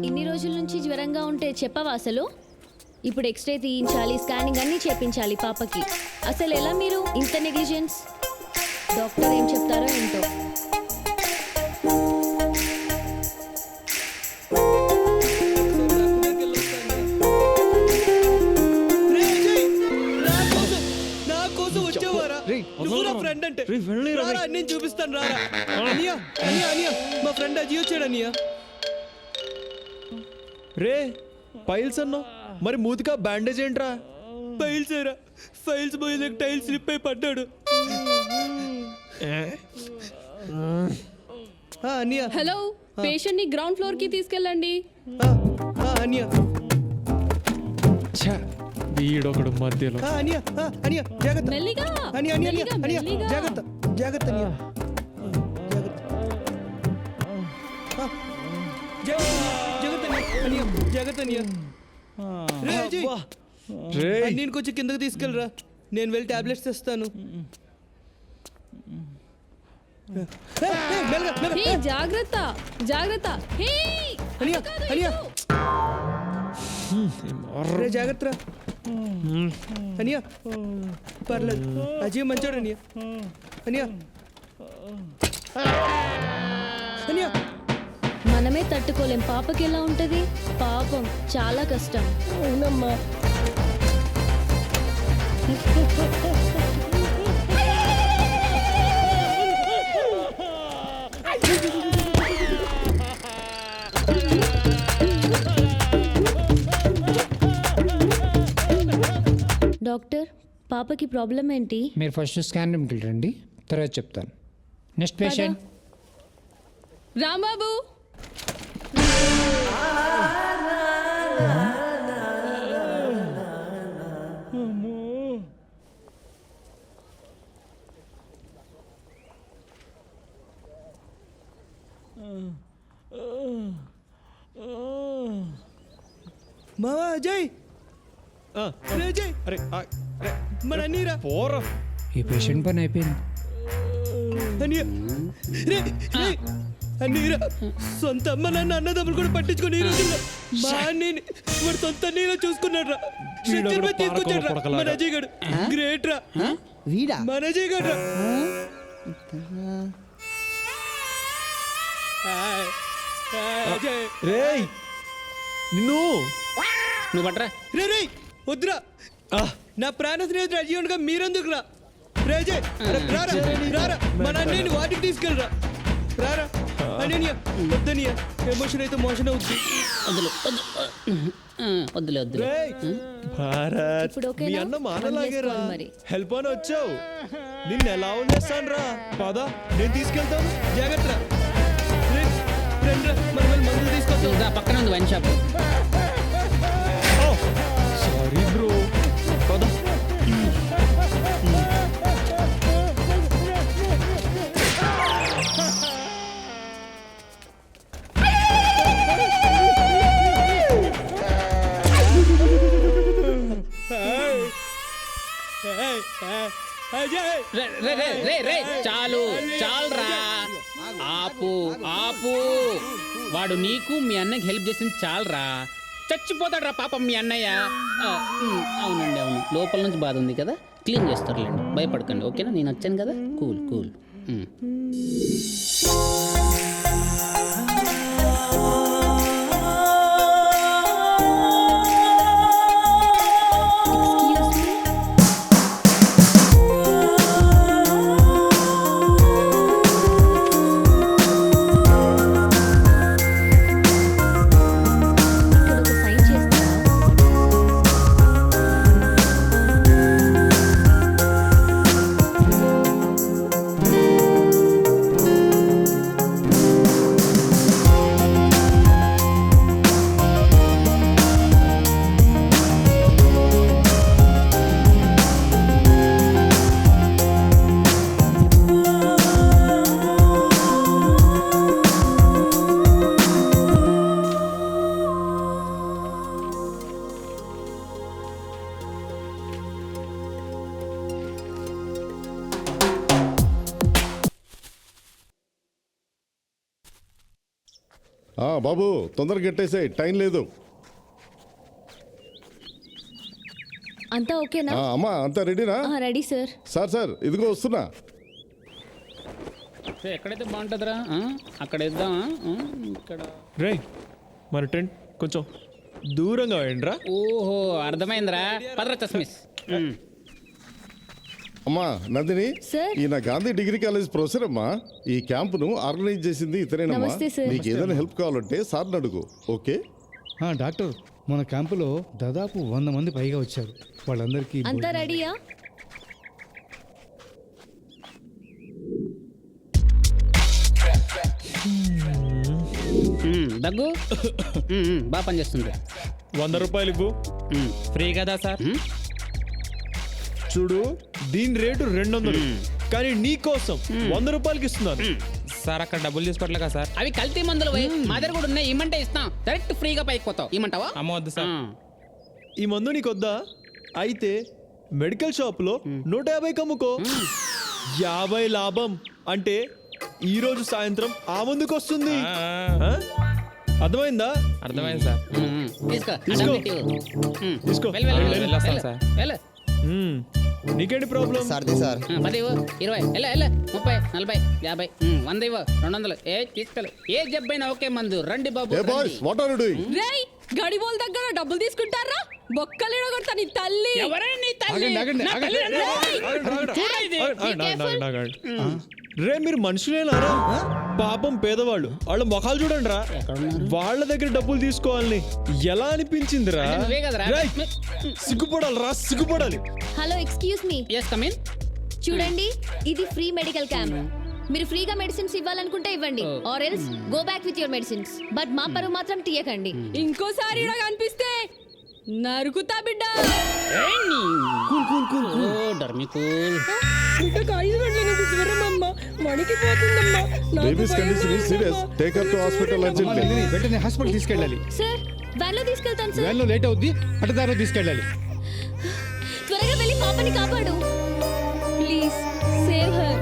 ఇన్ని రోజుల నుంచి జ్వరంగా ఉంటే చెప్పవా అసలు? ఇప్పుడు ఎక్స్రే తీయించాలి, స్కానింగ్ అన్నీ చేపించాలి పాపకి. అసలు ఎలా మీరు ఇంత నెగ్లిజెన్స్? డాక్టర్ ఏం చెప్తారో ఏంటో. నేను చూపిస్తాను రారా. అనియా అనియా అనియా మా ఫ్రెండ్ అజీ వచ్చాడు అనియా. రే పైల్స్ అన్నావు, మరి మూతికా బ్యాండేజ్ ఏంట్రా? ఫైల్స్ ఏరా, ఫైల్స్ పోయి టైల్స్ స్లిప్ అయి పడ్డాడు. అనియా హలో, పేషెంట్ ని గ్రౌండ్ ఫ్లోర్ కి తీసుకెళ్ళండి. అనియా వీడొకడు మధ్యలో. అనియా అనియా జాగ్రత్త. మెల్లిగా అనియా అనియా అనియా అనియా మెల్లిగా. జాగ్రత్త జాగ్రత్త అనియా జాగ్రత్త అనియా జాగ్రత్త అనియా. రే అజయ్, నేను కొంచెం కిందకి తీసుకెళ్ళరా, నేను వెళ్ళి టాబ్లెట్స్ తెస్తాను. హే జాగ్రత్త జాగ్రత్త. హే అనియా అనియా రే జాగ్రత్త అనియా. పర్లేదు, అజయ్ మంచోడు అనియా. అనియా అనియా మనమే తట్టుకోలేం, పాపకి ఎలా ఉంటది? పాపం చాలా కష్టం. అవునమ్మా. డాక్టర్, పాపకి ప్రాబ్లం ఏంటి? మీరు ఫస్ట్ స్కాన్ రూమ్కి వెళ్ళండి, తర్వాత చెప్తాను. Next patient. రాంబాబు, మావా అజయ్, రే అజయ్, అరే మన అన్నీరా. పోరా. ఈ పేషెంట్ పని అయిపోయింది. అన్నయ్య రే రే అన్నీరా. సొంత అమ్మ నాన్న అన్నదమ్ములు కూడా పట్టించుకొని ఈ రోజుల్లో మా అన్నయ్యని వాడు సొంత అన్నయ్యలా చూసుకున్నాడు రా. స్ట్రెచ్చర్ మీద తీసుకొచ్చాడు రా మన అజయ్ గడు. గ్రేట్ రా వీడా మన అజయ్ గడు రా. అజయ్ రేయ్ నిన్ను నువ్వు పట్రా. రే రే వద్దురా, నా ప్రాణ స్నేహితుడు అజయ్ ఉండగా మీరెందుకు రా. రే అజయ్ రారా రారా, మన అన్నయ్యని వాటికి తీసుకెళ్ళరా. రారా అన్నయ్య, వద్దనియ ఎమోషన్ అయితే మోషన్ అవుద్ది. వద్దులు వద్దులే వద్దులే. రేయ్ భారత్, ఇప్పుడు మీ ఓకేనా? అన్న మానలాగేరా. వదిలేసుకోవాలి మరి. హెల్ప్ అని వచ్చావు, నిన్ను ఎలా వదిలేస్తాను రా. పదా నేను తీసుకెళ్తాను. జాగ్రత్త రా. రే రండి రా, మనం వెళ్ళి మందులు తీసుకొస్తాం. ఇంకా పక్కన ఉంది వైన్ షాప్. సారీ బ్రో, పదా. రే రే రే రే రే చాలు చాలురా. ఆపు ఆపు. వాడు నీకు మీ అన్నకి హెల్ప్ చేసింది చాలరా. చచ్చిపోతాడు రా పాపం మీ అన్నయ్య. అవునండి అవును, లోపల నుంచి బాధ ఉంది కదా, క్లీన్ చేస్తారులేండి, భయపడకండి. ఓకేనా, నేను వచ్చాను కదా. Cool cool. Excuse me. ఇక్కడ ఒక సైన్ చేస్తారా? బాబు తొందరగా కట్టేసే టైం లేదు. అంతా ఓకేనా? అమ్మా అంతా రెడీనా? Ready sir. సార్ ఇదిగో వస్తున్నా. ఎక్కడైతే బాగుంటుందిరా అక్కడ ఇద్దామా ఇక్కడ. రే మన టెంట్ కొంచెం దూరంగా వేయండిరా. ఓహో అర్థమైందిరా పదరా చస్మిస్. అమ్మా నందిని, సార్. ఈయన గాంధీ డిగ్రీ కాలేజ్ ప్రొఫెసర్ అమ్మా. ఈ క్యాంపును ఆర్గనైజ్ చేసింది ఇతరేనమ్మా. నమస్తే సార్. నీకు ఏదైనా హెల్ప్ కావాలంటే సార్ని అడుగు. ఓకే డాక్టర్, మన క్యాంపులో దాదాపు 100 మంది పైగా వచ్చారు. వాళ్ళందరికీ అంతా రెడీయా? దగ్గు బాగా పనిచేస్తుంది. 100 రూపాయలు ఇవ్వు. ఫ్రీ కదా సార్? చూడు దీని రేటు 200, కానీ నీ కోసం 100 రూపాయలకి ఇస్తున్నాను. సార్ అక్కడ డబ్బులు తీసుకోవట్లేదా సార్? అవి కల్తీ మందులు మా దగ్గర కూడా ఉన్నాయి. ఇమ్మంటే ఇస్తాం, డైరెక్ట్ ఫ్రీగా పైకి పోతావు. ఇమ్మంటావా? అమ్మవద్దు సార్. ఈ మందు నీకొద్దా? అయితే మెడికల్ షాప్లో 150 అమ్ముకో. 50 లాభం అంటే ఈ రోజు సాయంత్రం ఆ ముందుకు వస్తుంది. ఆ? అర్థమైందా? అర్థమైంది సార్. తీసుకో తీసుకో. తీసుకో. వెళ్ళు, వెళ్ళు, వెళ్ళు, వెళ్ళొస్తాం వెళ్ళు. సార్. వెళ్ళు. నీకేంటి ప్రాబ్లం? 10 ఇవ్వు, 20, 30, 40, 50, 100 ఇవ్వు, 200. ఏ తీసుకెళ్ళు. ఏ జబ్బైనా ఓకే మందు. రండి బాబు ఏ boys, what are you doing? రేయ్ గడిబోల్ దగ్గర డబ్బులు తీసుకుంటారా? బొక్కలు కొడతా నీ తల్లి. ఎవరే నీ తల్లి? ఆగండి, నా ఆగండి. తల్లి చూడు ఇది. రే మీరు మనుషులేనారా? పాపం పేదవాళ్ళు, వాళ్ళ ముఖాలు చూడండి రా. వాళ్ళ దగ్గర డబ్బులు తీసుకోవాలని ఎలా అనిపించిందిరా? నువ్వే కదరా. రేయ్, సిగ్గుపడాలి రా, సిగ్గుపడాలి. Hello, excuse me. Yes, come in. చూడండి, ఇది ఫ్రీ మెడికల్ క్యాంప్. మీరు ఫ్రీగా మెడిసిన్స్ ఇవ్వాలనుకుంటే ఇవ్వండి, or else go back with your medicines. But మా పరువు మాత్రం తీయకండి. ఇంకోసారి ఇలా కనిపిస్తే నరుకుతా బిడ్డ. ఓ, డర్మి కూల్. బిడ్డకు 5 గంటల నుంచి జ్వరం అమ్మ, వణికిపోతుందమ్మా. నాకు బేబీస్ భయం condition is serious. Take her to hospital urgently. Nandini, వెంటనే హాస్పిటల్ తీసుకెళ్ళాలి. సార్, వ్యాన్లో తీసుకెళ్తాను సార్. వ్యాన్లో లేట్ అవుద్ది, అటదారిలో తీసుకెళ్ళాలి. త్వరగా వెళ్ళి పాపని కాపాడు. Please save her.